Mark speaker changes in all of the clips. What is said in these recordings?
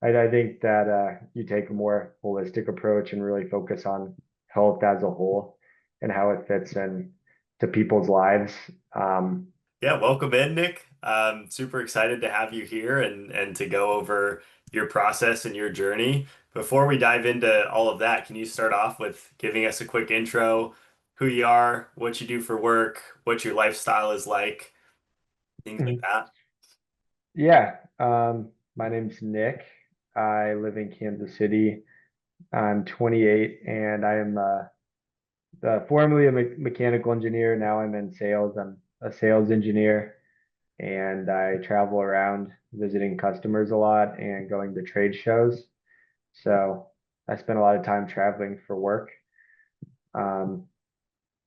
Speaker 1: I think that you take a more holistic approach and really focus on health as a whole and how it fits in to people's lives. Um,
Speaker 2: Yeah, welcome in, Nick. Super excited to have you here and to go over your process and your journey. Before we dive into all of that, can you start off with giving us a quick intro, who you are, what you do for work, what your lifestyle is like, things like that?
Speaker 1: yeah, my name's Nick. I live in Kansas City. I'm 28 and I am formerly a mechanical engineer. Now I'm in sales. I'm a sales engineer and I travel around visiting customers a lot and going to trade shows. So I spend a lot of time traveling for work. Um,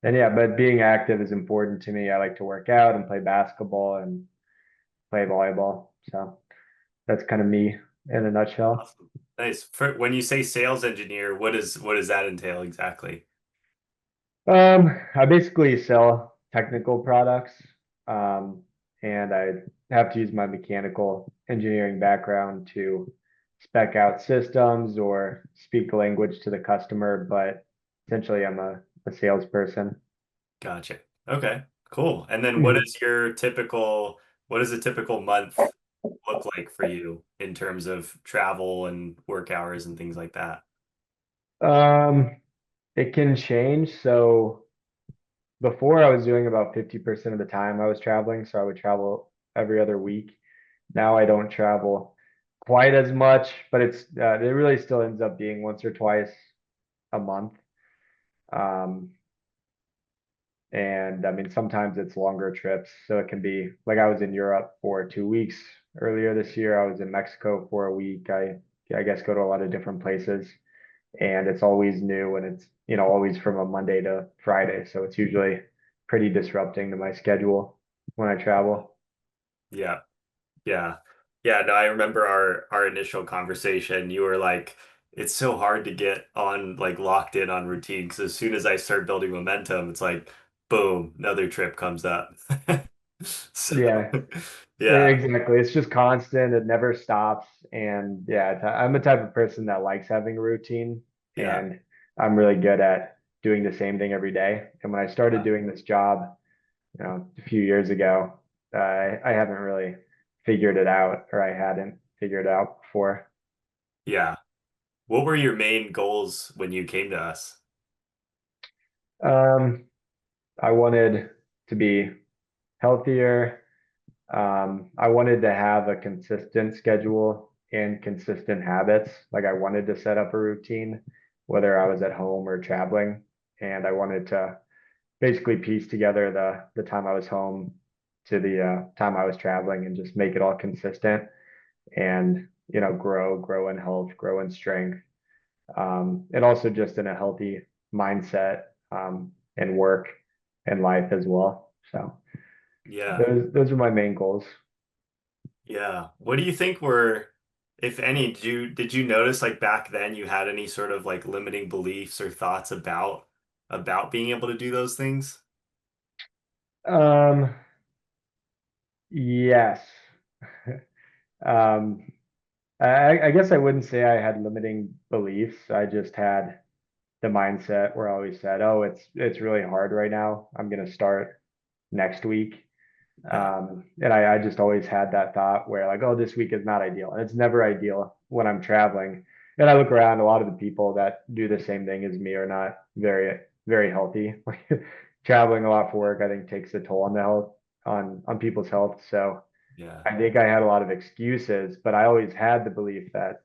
Speaker 1: and yeah, but being active is important to me. I like to work out and play basketball and play volleyball. So that's kind of me in a nutshell.
Speaker 2: Awesome. Nice. When you say sales engineer, what does that entail exactly?
Speaker 1: I basically sell technical products, um, and I have to use my mechanical engineering background to spec out systems or speak the language to the customer, but essentially I'm a salesperson.
Speaker 2: Gotcha. Okay, cool. And then
Speaker 1: Mhm.
Speaker 2: what does a typical month look like for you in terms of travel and work hours and things like that?
Speaker 1: Um, it can change. So before I was doing about 50% of the time I was traveling, so I would travel every other week. Now I don't travel quite as much, but it really still ends up being once or twice a month. Um, and I mean, sometimes it's longer trips. So it can be like I was in Europe for 2 weeks earlier this year. I was in Mexico for a week. I guess go to a lot of different places and it's always new and it's, always from a Monday to Friday. So it's usually pretty disrupting to my schedule when I travel.
Speaker 2: Yeah. Yeah. Yeah, no, I remember our initial conversation. You were like, it's so hard to get on like locked in on routine because as soon as I start building momentum, it's like boom, another trip comes up. So
Speaker 1: Yeah,
Speaker 2: yeah,
Speaker 1: exactly. It's just constant. It never stops. And yeah, I'm the type of person that likes having a routine,
Speaker 2: yeah,
Speaker 1: and I'm really good at doing the same thing every day. And when I started
Speaker 2: yeah,
Speaker 1: doing this job, a few years ago, I haven't really figured it out, or I hadn't figured it out before.
Speaker 2: yeah. What were your main goals when you came to us?
Speaker 1: Um, I wanted to be healthier. I wanted to have a consistent schedule and consistent habits. Like I wanted to set up a routine, whether I was at home or traveling. And I wanted to basically piece together the time I was home to the time I was traveling and just make it all consistent and grow in health, grow in strength, and also just in a healthy mindset and work and life as well. So
Speaker 2: Yeah,
Speaker 1: those are my main goals.
Speaker 2: yeah. What do you think were, if any, did you notice like back then you had any sort of like limiting beliefs or thoughts about being able to do those things?
Speaker 1: Um, yes. Um, I guess I wouldn't say I had limiting beliefs. I just had the mindset where I always said, "Oh, it's really hard right now. I'm gonna start next week."
Speaker 2: Yeah.
Speaker 1: And I just always had that thought where like, "Oh, this week is not ideal." And it's never ideal when I'm traveling. And I look around, a lot of the people that do the same thing as me are not very, very healthy. Traveling a lot for work, I think, takes a toll on the health on people's health. So
Speaker 2: Yeah.
Speaker 1: I think I had a lot of excuses, but I always had the belief that,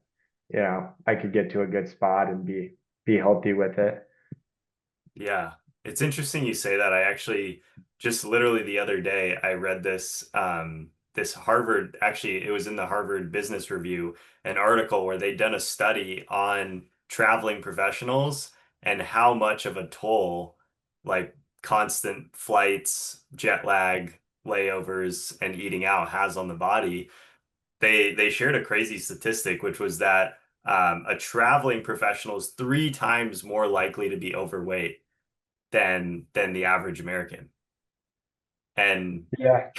Speaker 1: I could get to a good spot and be healthy with it.
Speaker 2: Yeah. It's interesting you say that. I actually just literally the other day I read this Harvard, actually it was in the Harvard Business Review, an article where they'd done a study on traveling professionals and how much of a toll like constant flights, jet lag, layovers, and eating out has on the body. They shared a crazy statistic, which was that a traveling professional is 3 times more likely to be overweight than the average American. And
Speaker 1: Yeah.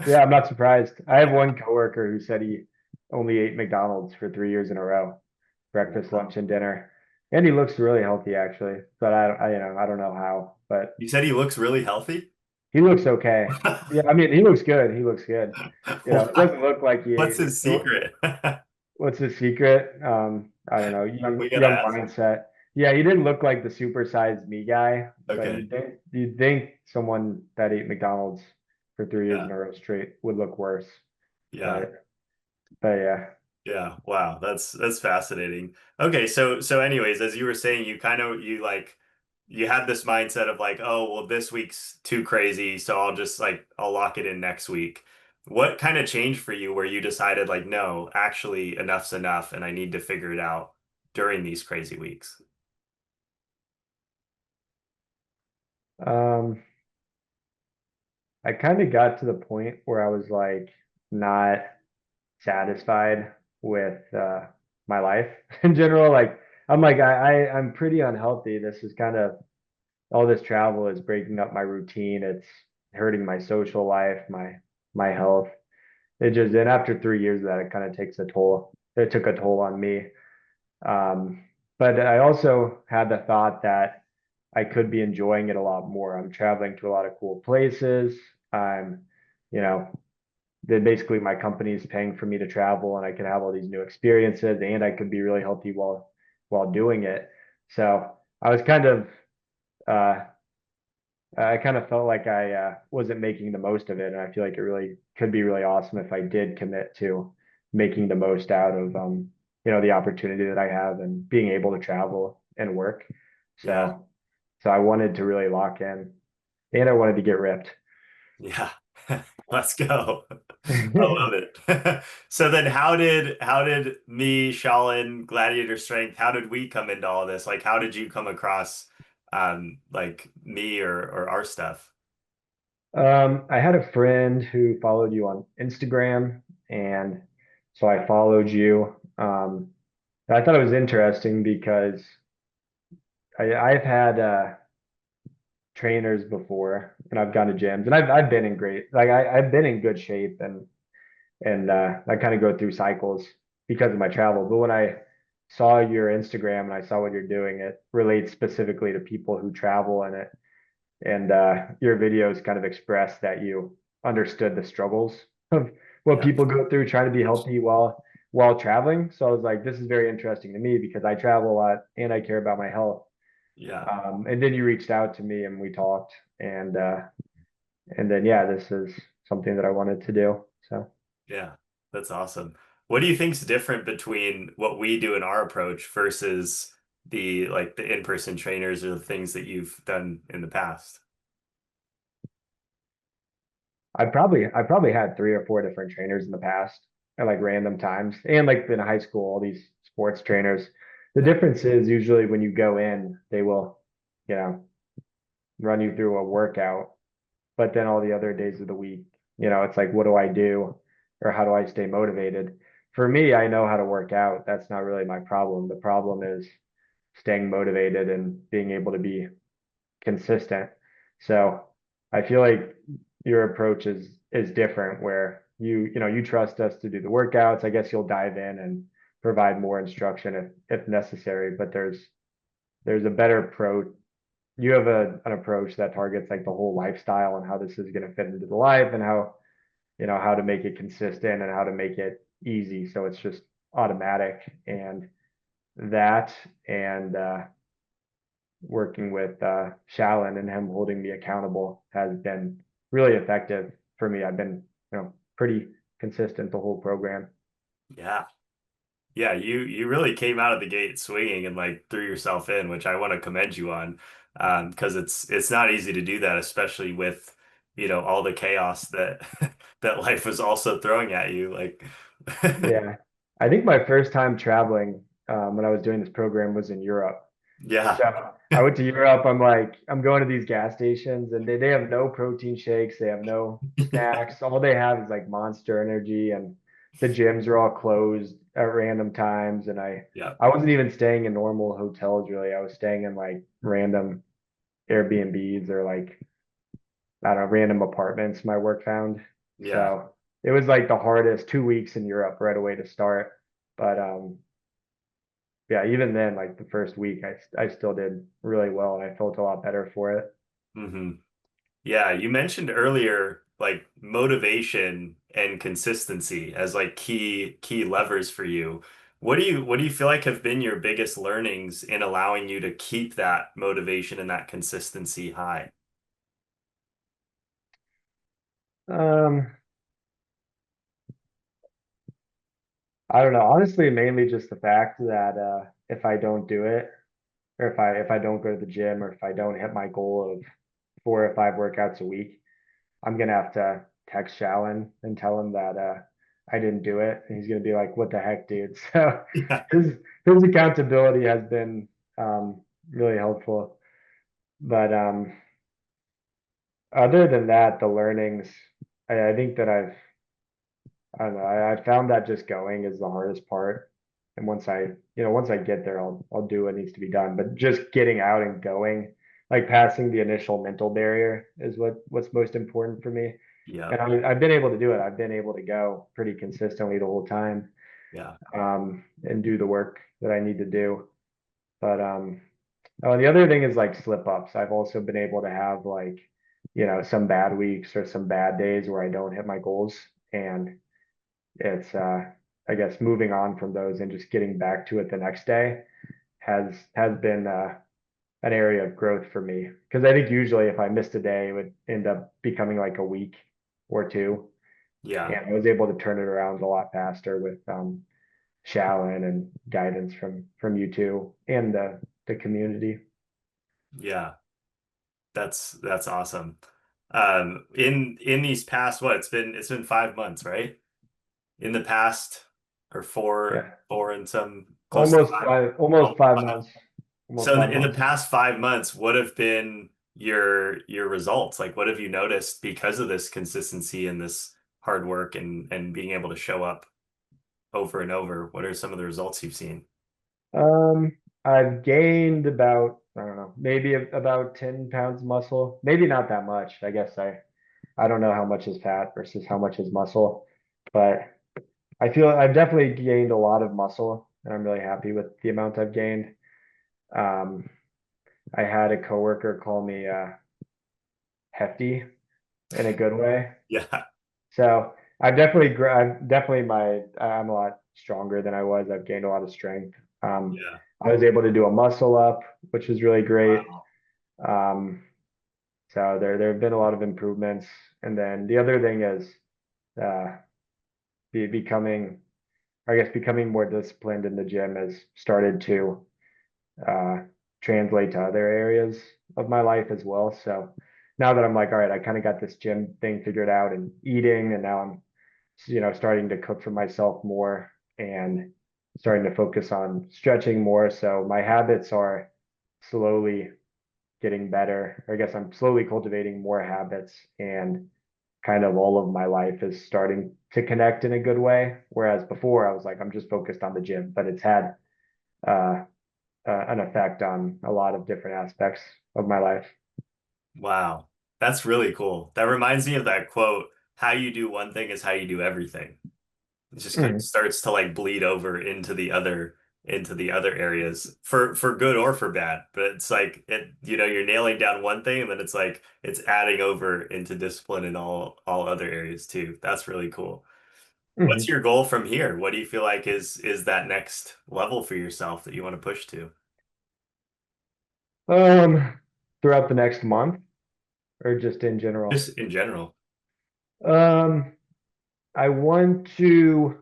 Speaker 1: Yeah, I'm not surprised. I have one coworker who said only ate McDonald's for 3 years in a row, breakfast,
Speaker 2: Wow.
Speaker 1: lunch, and dinner. And he looks really healthy actually, but I don't know how, but
Speaker 2: You said he looks really healthy?
Speaker 1: he looks okay. Yeah, I mean, he looks good. He looks good. It
Speaker 2: Wow.
Speaker 1: doesn't look like he
Speaker 2: What's
Speaker 1: ate.
Speaker 2: his secret?
Speaker 1: What's his secret? I don't know.
Speaker 2: We gotta
Speaker 1: Young
Speaker 2: ask.
Speaker 1: mindset. Yeah, he didn't look like the supersized me guy, but
Speaker 2: Okay.
Speaker 1: you'd think someone that ate McDonald's for 3 years
Speaker 2: Yeah.
Speaker 1: in a row straight would look worse.
Speaker 2: Yeah.
Speaker 1: But yeah.
Speaker 2: Yeah. Wow. That's fascinating. Okay, so anyways, as you were saying, you like you had this mindset of like, oh, well, this week's too crazy, so I'll lock it in next week. What kind of changed for you where you decided like, no, actually enough's enough and I need to figure it out during these crazy weeks?
Speaker 1: Um, I kind of got to the point where I was like not satisfied with my life in general. Like I'm like I'm pretty unhealthy. This is kind of all this travel is breaking up my routine. It's hurting my social life, my health. It just and after 3 years of that, it kind of takes a toll. It took a toll on me. Um, but I also had the thought that I could be enjoying it a lot more. I'm traveling to a lot of cool places. I'm, you know, basically my company is paying for me to travel and I can have all these new experiences and I could be really healthy while doing it. So I was uh I kind of felt like I wasn't making the most of it, and I feel like it really could be really awesome if I did commit to making the most out of the opportunity that I have and being able to travel and work.
Speaker 2: Yeah.
Speaker 1: So I wanted to really lock in, and I wanted to get ripped.
Speaker 2: Yeah. Let's go. I love it. So then how did me, Shalin, Gladiator Strength, how did we come into all this? Like how did you come across like me or our stuff?
Speaker 1: I had a friend who followed you on Instagram, and so I followed you. I thought it was interesting because I've had trainers before and I've gone to gyms and I've been in I've been in good shape and I kind of go through cycles because of my travel. But when I saw your Instagram and I saw what you're doing, it relates specifically to people who travel and it and your videos kind of express that you understood the struggles of what
Speaker 2: Yeah.
Speaker 1: people go through trying to be healthy while traveling. So I was like, this is very interesting to me because I travel a lot and I care about my health.
Speaker 2: Yeah.
Speaker 1: And then you reached out to me and we talked and then yeah, this is something that I wanted to do. So
Speaker 2: Yeah. That's awesome. What do you think's different between what we do in our approach versus the in-person trainers or the things that you've done in the past?
Speaker 1: I probably had 3 or 4 different trainers in the past at like random times and like in high school, all these sports trainers. The
Speaker 2: Yeah.
Speaker 1: difference is usually when you go in, they will, you know, run you through a workout, but then all the other days of the week, it's like, what do I do or how do I stay motivated? For me, I know how to work out. That's not really my problem. The problem is staying motivated and being able to be consistent. So I feel like your approach is different where you trust us to do the workouts. I guess you'll dive in and provide more instruction if necessary, but there's a better approach. You have an approach that targets like the whole lifestyle and how this is going to fit into the life and how to make it consistent and how to make it easy so it's just automatic and that and working with Shalin and him holding me accountable has been really effective for me. I've been, pretty consistent the whole program.
Speaker 2: Yeah. Yeah, you really came out of the gate swinging and like threw yourself in, which I want to commend you on, because it's not easy to do that, especially with all the chaos that that life was also throwing at you. Like,
Speaker 1: Yeah. I think my first time traveling when I was doing this program was in Europe.
Speaker 2: yeah,
Speaker 1: So I went to Europe. I'm going to these gas stations and they have no protein shakes. They have no
Speaker 2: yeah,
Speaker 1: snacks. All they have is like Monster Energy and the gyms are all closed at random times. And
Speaker 2: yeah,
Speaker 1: I wasn't even staying in normal hotels really. I was staying in like random Airbnbs or like, I don't know, random apartments my work found.
Speaker 2: yeah,
Speaker 1: So it was like the hardest 2 weeks in Europe right away to start. But yeah, even then, like the first week, I still did really well, and I felt a lot better for it.
Speaker 2: Hmm. Yeah, you mentioned earlier like motivation and consistency as like key levers for you. What do you feel like have been your biggest learnings in allowing you to keep that motivation and that consistency high?
Speaker 1: Um, I don't know. Honestly, mainly just the fact that if I don't do it, or if I don't go to the gym, or if I don't hit my goal of 4 or 5 workouts a week, I'm gonna have to text Shalin and tell him that I didn't do it, and he's gonna be like, "What the heck, dude?" So
Speaker 2: Yeah.
Speaker 1: his his accountability has been really helpful. But other than that, the learnings, I think that I don't know, I found that just going is the hardest part. And once I get there, I'll do what needs to be done. But just getting out and going, like passing the initial mental barrier is what's most important for me.
Speaker 2: Yeah.
Speaker 1: And I've been able to do it. I've been able to go pretty consistently the whole time,
Speaker 2: Yeah.
Speaker 1: and do the work that I need to do. But oh, and the other thing is like slip ups. I've also been able to have like, some bad weeks or some bad days where I don't hit my goals. And it's I guess moving on from those and just getting back to it the next day has been an area of growth for me, because I think usually if I missed a day it would end up becoming like a week or two,
Speaker 2: Yeah.
Speaker 1: and I was able to turn it around a lot faster with Shalin and guidance from you two and the community.
Speaker 2: Yeah. That's awesome. In these past it's been 5 months, right? In the past, or
Speaker 1: Yeah,
Speaker 2: four and some close to five,
Speaker 1: almost
Speaker 2: almost
Speaker 1: five
Speaker 2: five.
Speaker 1: months, almost
Speaker 2: So in
Speaker 1: five
Speaker 2: in the
Speaker 1: months.
Speaker 2: past 5 months, what have been your results? Like what have you noticed because of this consistency and this hard work and being able to show up over and over? What are some of the results you've seen?
Speaker 1: Um, I've gained about, I don't know, maybe about 10 pounds muscle. Maybe not that much. I don't know how much is fat versus how much is muscle, but I feel I've definitely gained a lot of muscle, and I'm really happy with the amount I've gained. Um, I had a coworker call me hefty in a good way.
Speaker 2: Yeah.
Speaker 1: So I'm a lot stronger than I was. I've gained a lot of strength.
Speaker 2: Yeah.
Speaker 1: I was able to do a muscle up, which was really great.
Speaker 2: Wow.
Speaker 1: Um, so there have been a lot of improvements. And then the other thing is uh, becoming, I guess, becoming more disciplined in the gym has started to uh, translate to other areas of my life as well. So now that I'm like, all right, I kind of got this gym thing figured out and eating, and now I'm, starting to cook for myself more and starting to focus on stretching more. So my habits are slowly getting better. I guess I'm slowly cultivating more habits, and kind of all of my life is starting to connect in a good way. Whereas before I was like, I'm just focused on the gym, but it's had uh, an effect on a lot of different aspects of my life.
Speaker 2: Wow. That's really cool. That reminds me of that quote, how you do one thing is how you do everything. It just kind of
Speaker 1: Mhm.
Speaker 2: starts to like bleed over into the other areas for good or for bad. But it's like you're nailing down one thing and then it's like it's adding over into discipline in all other areas too. That's really cool. What's
Speaker 1: Mhm.
Speaker 2: your goal from here? What do you feel like is that next level for yourself that you want to push to?
Speaker 1: Um, Throughout the next month, or just in general?
Speaker 2: Just in general.
Speaker 1: Um, I want to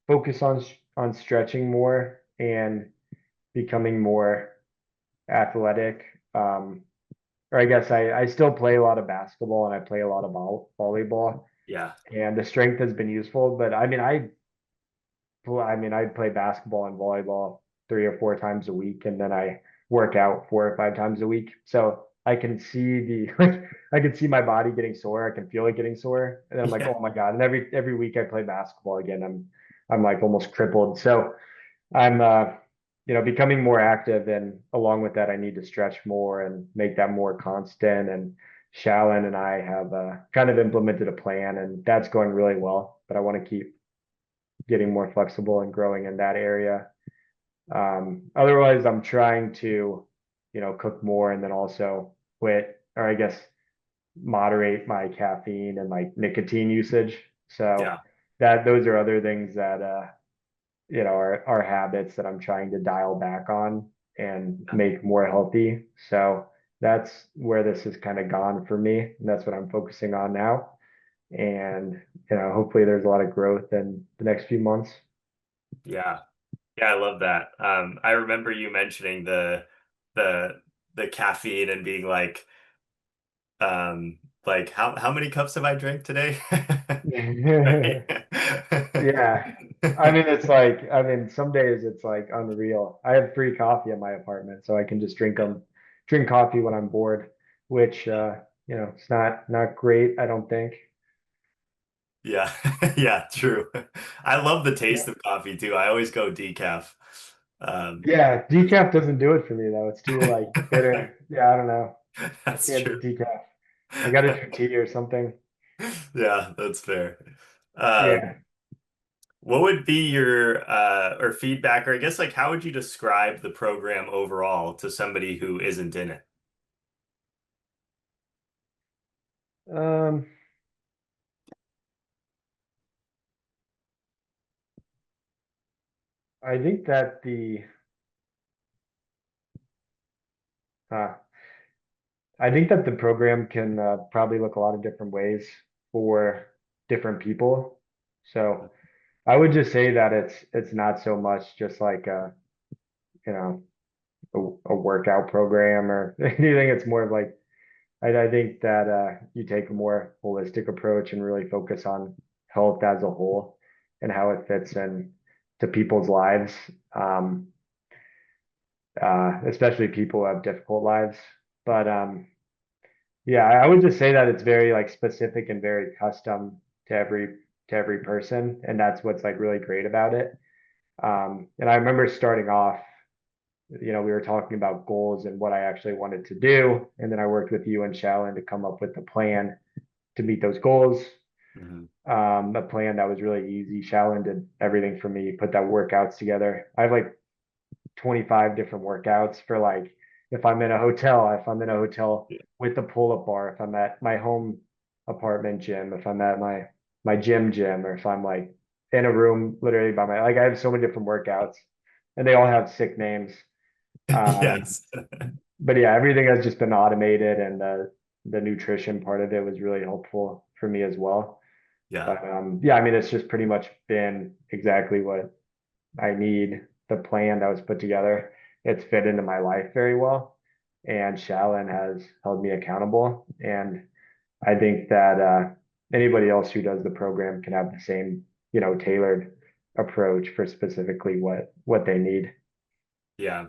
Speaker 1: focus on stretching more and becoming more athletic. Or I guess I still play a lot of basketball and I play a lot of volleyball,
Speaker 2: Yeah.
Speaker 1: and the strength has been useful. But I play basketball and volleyball 3 or 4 times a week, and then I work out 4 or 5 times a week. So I can see like I can see my body getting sore. I can feel it getting sore, and I'm like,
Speaker 2: Yeah.
Speaker 1: oh my God. And every week I play basketball again, I'm like almost crippled. So I'm becoming more active, and along with that, I need to stretch more and make that more constant. And Shalin and I have kind of implemented a plan, and that's going really well. but I want to keep getting more flexible and growing in that area. Otherwise, I'm trying to, cook more and then also quit, or I guess moderate my caffeine and like nicotine usage. So
Speaker 2: Yeah.
Speaker 1: that those are other things that are habits that I'm trying to dial back on and make more healthy. So that's where this has kind of gone for me. And that's what I'm focusing on now. And hopefully there's a lot of growth in the next few months.
Speaker 2: Yeah. Yeah, I love that. I remember you mentioning the the caffeine and being like how many cups have I drank today? Right?
Speaker 1: Yeah. Some days it's like unreal. I have free coffee in my apartment, so I can just drink coffee when I'm bored, which it's not great, I don't think.
Speaker 2: Yeah, yeah, true. I love the
Speaker 1: Yeah.
Speaker 2: taste of coffee too. I always go decaf. Um,
Speaker 1: Yeah, decaf doesn't do it for me though. It's too like bitter. Yeah, I don't know. I
Speaker 2: that's
Speaker 1: can't
Speaker 2: true.
Speaker 1: do decaf. I got to drink tea or something.
Speaker 2: Yeah, that's fair. Um,
Speaker 1: Yeah.
Speaker 2: what would be your or feedback, or I guess like how would you describe the program overall to somebody who isn't in it?
Speaker 1: Um, I think that uh, the program can probably look a lot of different ways for different people. So I would just say that it's not so much just like you know a workout program or anything. It's more of like I think that you take a more holistic approach and really focus on health as a whole and how it fits in to people's lives, um, especially people who have difficult lives. But yeah, I would just say that it's very like specific and very custom to every person, and that's what's like really great about it. And I remember starting off, we were talking about goals and what I actually wanted to do, and then I worked with you and Shalyn to come up with the plan to meet those goals.
Speaker 2: Mhm.
Speaker 1: A plan that was really easy. Shalyn did everything for me, put that workouts together. I have like 25 different workouts for like if I'm in a hotel with the pull-up bar, if I'm at my home apartment gym, if I'm at my gym, or if I'm like in a room literally by my like I have so many different workouts and they all have sick names. Um,
Speaker 2: Yes.
Speaker 1: but yeah, everything has just been automated and the nutrition part of it was really helpful for me as well.
Speaker 2: Yeah.
Speaker 1: But yeah, I mean it's just pretty much been exactly what I need. The plan that was put together. It's fit into my life very well. And Shalyn has held me accountable. And I think that anybody else who does the program can have the same, tailored approach for specifically what they need.
Speaker 2: Yeah.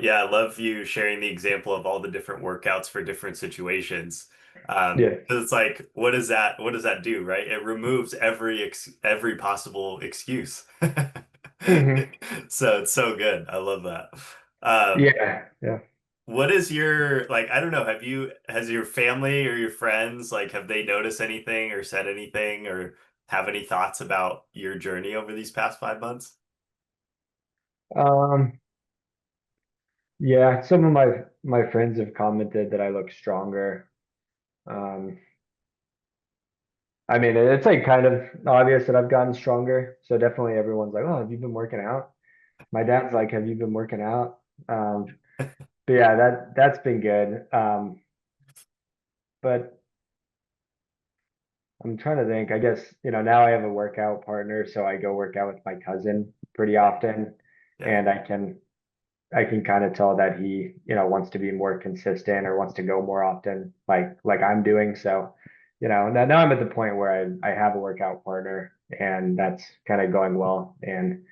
Speaker 2: Yeah, I love you sharing the example of all the different workouts for different situations.
Speaker 1: Yeah.
Speaker 2: 'Cause it's like, what does that do, right? It removes every possible excuse.
Speaker 1: Hmm.
Speaker 2: So it's so good. I love that. Um,
Speaker 1: Yeah. Yeah.
Speaker 2: what is your like, I don't know, has your family or your friends have they noticed anything or said anything or have any thoughts about your journey over these past 5 months?
Speaker 1: Um, yeah. Some of my friends have commented that I look stronger. Um, I mean, it's like kind of obvious that I've gotten stronger. So definitely everyone's like, "Oh, have you been working out?" My dad's like, "Have you been working out?" But yeah, that's been good. But I'm trying to think. I guess, now I have a workout partner, so I go work out with my cousin pretty
Speaker 2: Yeah.
Speaker 1: often,
Speaker 2: Yeah.
Speaker 1: and I can kind of tell that he, wants to be more consistent or wants to go more often, like I'm doing. So, now I'm at the point where I have a workout partner, and that's kind of going well. And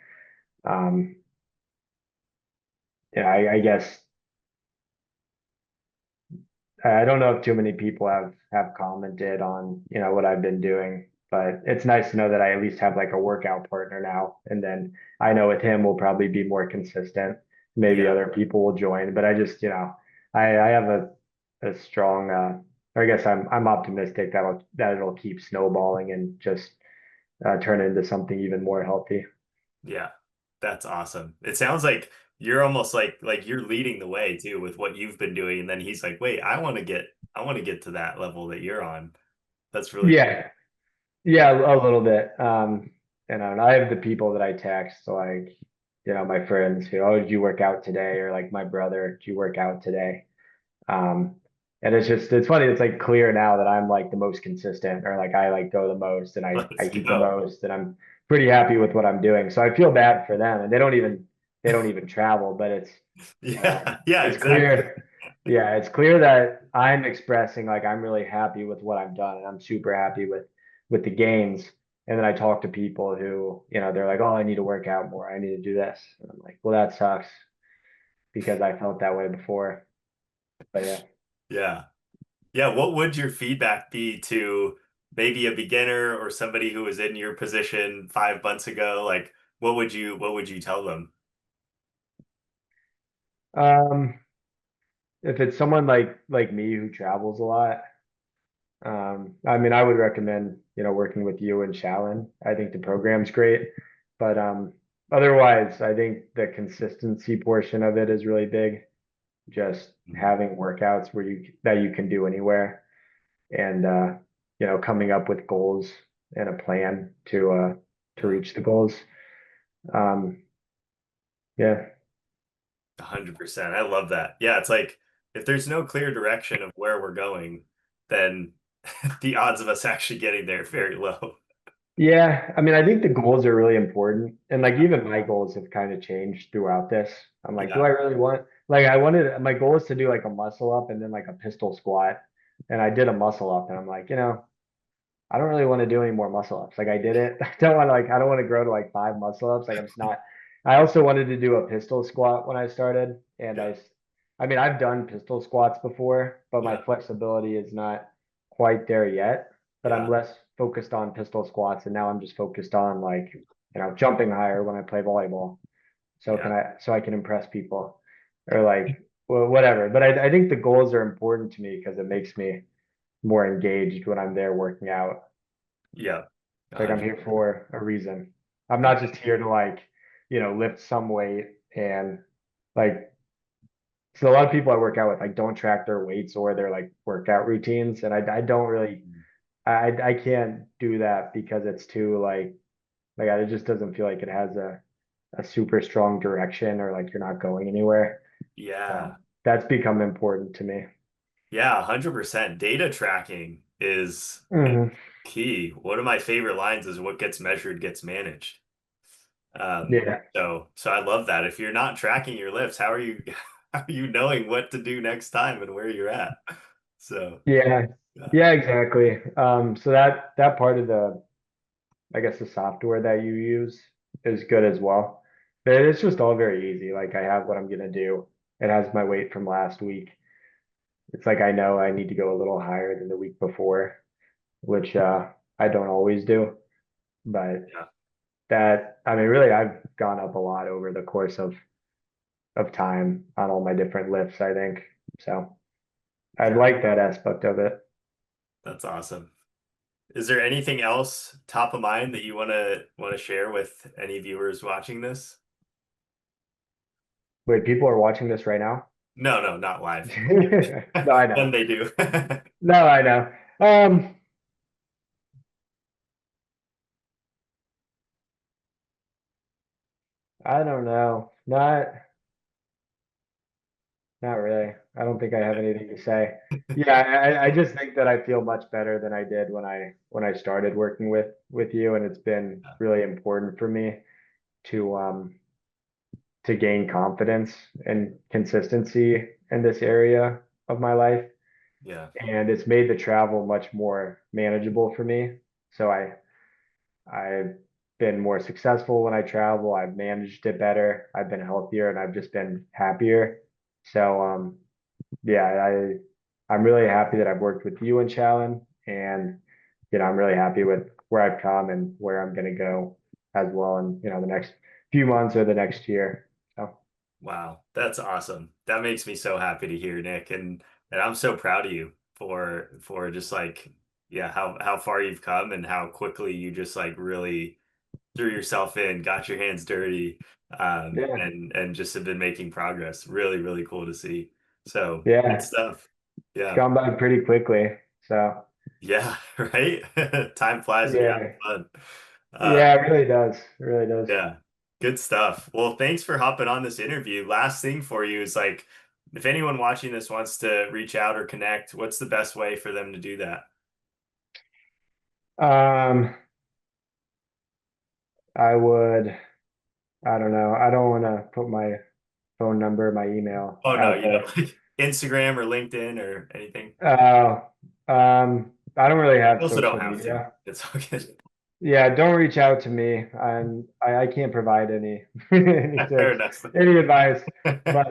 Speaker 1: um, yeah, I guess I don't know if too many people have commented on, what I've been doing, but it's nice to know that I at least have like a workout partner now. And then I know with him we'll probably be more consistent. Maybe
Speaker 2: Yeah.
Speaker 1: other people will join, but I just, I have a strong or I guess I'm optimistic that it'll keep snowballing and just turn it into something even more healthy.
Speaker 2: Yeah, that's awesome. It sounds like you're almost like you're leading the way too with what you've been doing, and then he's like, "Wait, I want to get to that level that you're on." That's really cool.
Speaker 1: Yeah, yeah, a little bit. And I have the people that I text, like, my friends who, oh, did you work out today? Or like my brother, did you work out today? Um, and it's funny, it's like clear now that I'm like the most consistent, or like I like go the most and I
Speaker 2: Let's
Speaker 1: eat the
Speaker 2: go.
Speaker 1: most, and I'm pretty happy with what I'm doing. So I feel bad for them, and they don't even travel, but
Speaker 2: Yeah, yeah,
Speaker 1: it's
Speaker 2: exactly.
Speaker 1: clear. Yeah, it's clear that I'm expressing like I'm really happy with what I've done, and I'm super happy with the gains. And then I talk to people who, they're like, "Oh, I need to work out more. I need to do this." And I'm like, "Well, that sucks because I felt that way before." But yeah.
Speaker 2: Yeah. Yeah, what would your feedback be to maybe a beginner or somebody who was in your position 5 months ago? Like, what would you tell them?
Speaker 1: Um, if it's someone like me who travels a lot, I mean, I would recommend, working with you and Shalin. I think the program's great, but otherwise, I think the consistency portion of it is really big. Just
Speaker 2: Mhm.
Speaker 1: having workouts that you can do anywhere, and coming up with goals and a plan to
Speaker 2: Yeah,
Speaker 1: reach the goals. Um, yeah,
Speaker 2: 100%. I love that. Yeah, it's like if there's no clear direction of where we're going, then the odds of us actually getting there are very low.
Speaker 1: yeah. I mean, I think the goals are really important, and like
Speaker 2: Yeah,
Speaker 1: even my goals have kind of changed throughout this. I'm like, do
Speaker 2: yeah,
Speaker 1: I really want? Like, I wanted my goal is to do like a muscle up and then like a pistol squat, and I did a muscle up, and I'm like, I don't really want to do any more muscle ups. Like I did it. I don't want to grow to like five muscle ups. Like I'm just not. I also wanted to do a pistol squat when I started, and
Speaker 2: yeah,
Speaker 1: I mean, I've done pistol squats before, but my
Speaker 2: yeah,
Speaker 1: flexibility is not quite there yet. But I'm
Speaker 2: yeah,
Speaker 1: less focused on pistol squats, and now I'm just focused on like, jumping higher when I play volleyball.
Speaker 2: yeah,
Speaker 1: So I can impress people, or like, well, whatever. But I think the goals are important to me because it makes me more engaged when I'm there working out.
Speaker 2: yeah.
Speaker 1: Like I'm
Speaker 2: 100.
Speaker 1: here for a reason. I'm
Speaker 2: Yeah,
Speaker 1: not just here to like, lift some weight and like, so a lot of people I work out with like don't track their weights or their like workout routines. And I don't really, I can't do that because it's too like it just doesn't feel like it has a super strong direction, or like you're not going anywhere.
Speaker 2: yeah,
Speaker 1: So that's become important to me.
Speaker 2: yeah. 100%. Data tracking is
Speaker 1: Hmm.
Speaker 2: key. One of my favorite lines is what gets measured gets managed.
Speaker 1: Yeah.
Speaker 2: So I love that. If you're not tracking your lifts, how are you how are you knowing what to do next time and where you're at? So
Speaker 1: Yeah.
Speaker 2: yeah,
Speaker 1: Yeah, exactly. So that part of I guess the software that you use is good as well. But it's just all very easy. Like I have what I'm gonna do. It has my weight from last week. It's like I know I need to go a little higher than the week before, which I don't always do. But
Speaker 2: yeah,
Speaker 1: I mean, really, I've gone up a lot over the course of time on all my different lifts, I think. So I
Speaker 2: yeah,
Speaker 1: like that aspect of it.
Speaker 2: that's awesome. Is there anything else top of mind that you want to share with any viewers watching this?
Speaker 1: Wait, people are watching this right now?
Speaker 2: No, no, not live.
Speaker 1: No, I
Speaker 2: When
Speaker 1: know.
Speaker 2: they do.
Speaker 1: No, I know. Um, I don't know. Not really. I don't think I have anything to say. Yeah, I just think that I feel much better than I did when I started working with you, and it's been really important for me to um to gain confidence and consistency in this area of my life.
Speaker 2: Yeah,
Speaker 1: And it's made the travel much more manageable for me. So I've been more successful when I travel. I've managed it better. I've been healthier, and I've just been happier. So yeah, I'm really happy that I've worked with you and Challen, and I'm really happy with where I've come and where I'm going to go as well in the next few months or the next year. So
Speaker 2: wow, that's awesome. That makes me so happy to hear, Nick, and I'm so proud of you for just like yeah, how far you've come and how quickly you just like really threw yourself in, got your hands dirty,
Speaker 1: Yeah,
Speaker 2: and just have been making progress. Really, really cool to see. So good
Speaker 1: yeah,
Speaker 2: stuff.
Speaker 1: it's
Speaker 2: Yeah.
Speaker 1: gone by pretty quickly. So
Speaker 2: Yeah, right? Time flies when you're having
Speaker 1: yeah,
Speaker 2: fun.
Speaker 1: yeah, it really does. It really does.
Speaker 2: Yeah, good stuff. Well, thanks for hopping on this interview. Last thing for you is like, if anyone watching this wants to reach out or connect, what's the best way for them to do that?
Speaker 1: Um, I would, I don't know. I don't want to put my phone number, my email
Speaker 2: Oh no,
Speaker 1: out
Speaker 2: you know,
Speaker 1: there.
Speaker 2: like Instagram or LinkedIn or anything.
Speaker 1: Uh, I don't really
Speaker 2: You
Speaker 1: have
Speaker 2: also don't
Speaker 1: social
Speaker 2: have to.
Speaker 1: media.
Speaker 2: It's all good.
Speaker 1: Yeah, don't reach out to me. I can't provide any any
Speaker 2: Fair
Speaker 1: tips,
Speaker 2: enough.
Speaker 1: any advice. But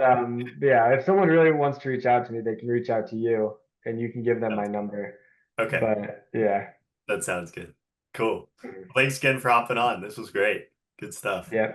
Speaker 1: yeah, if someone really wants to reach out to me, they can reach out to you and you can give them my
Speaker 2: Sounds good.
Speaker 1: number.
Speaker 2: Okay,
Speaker 1: But yeah.
Speaker 2: that sounds good. Cool. Thanks again for hopping on. This was great. Good stuff.
Speaker 1: Yeah.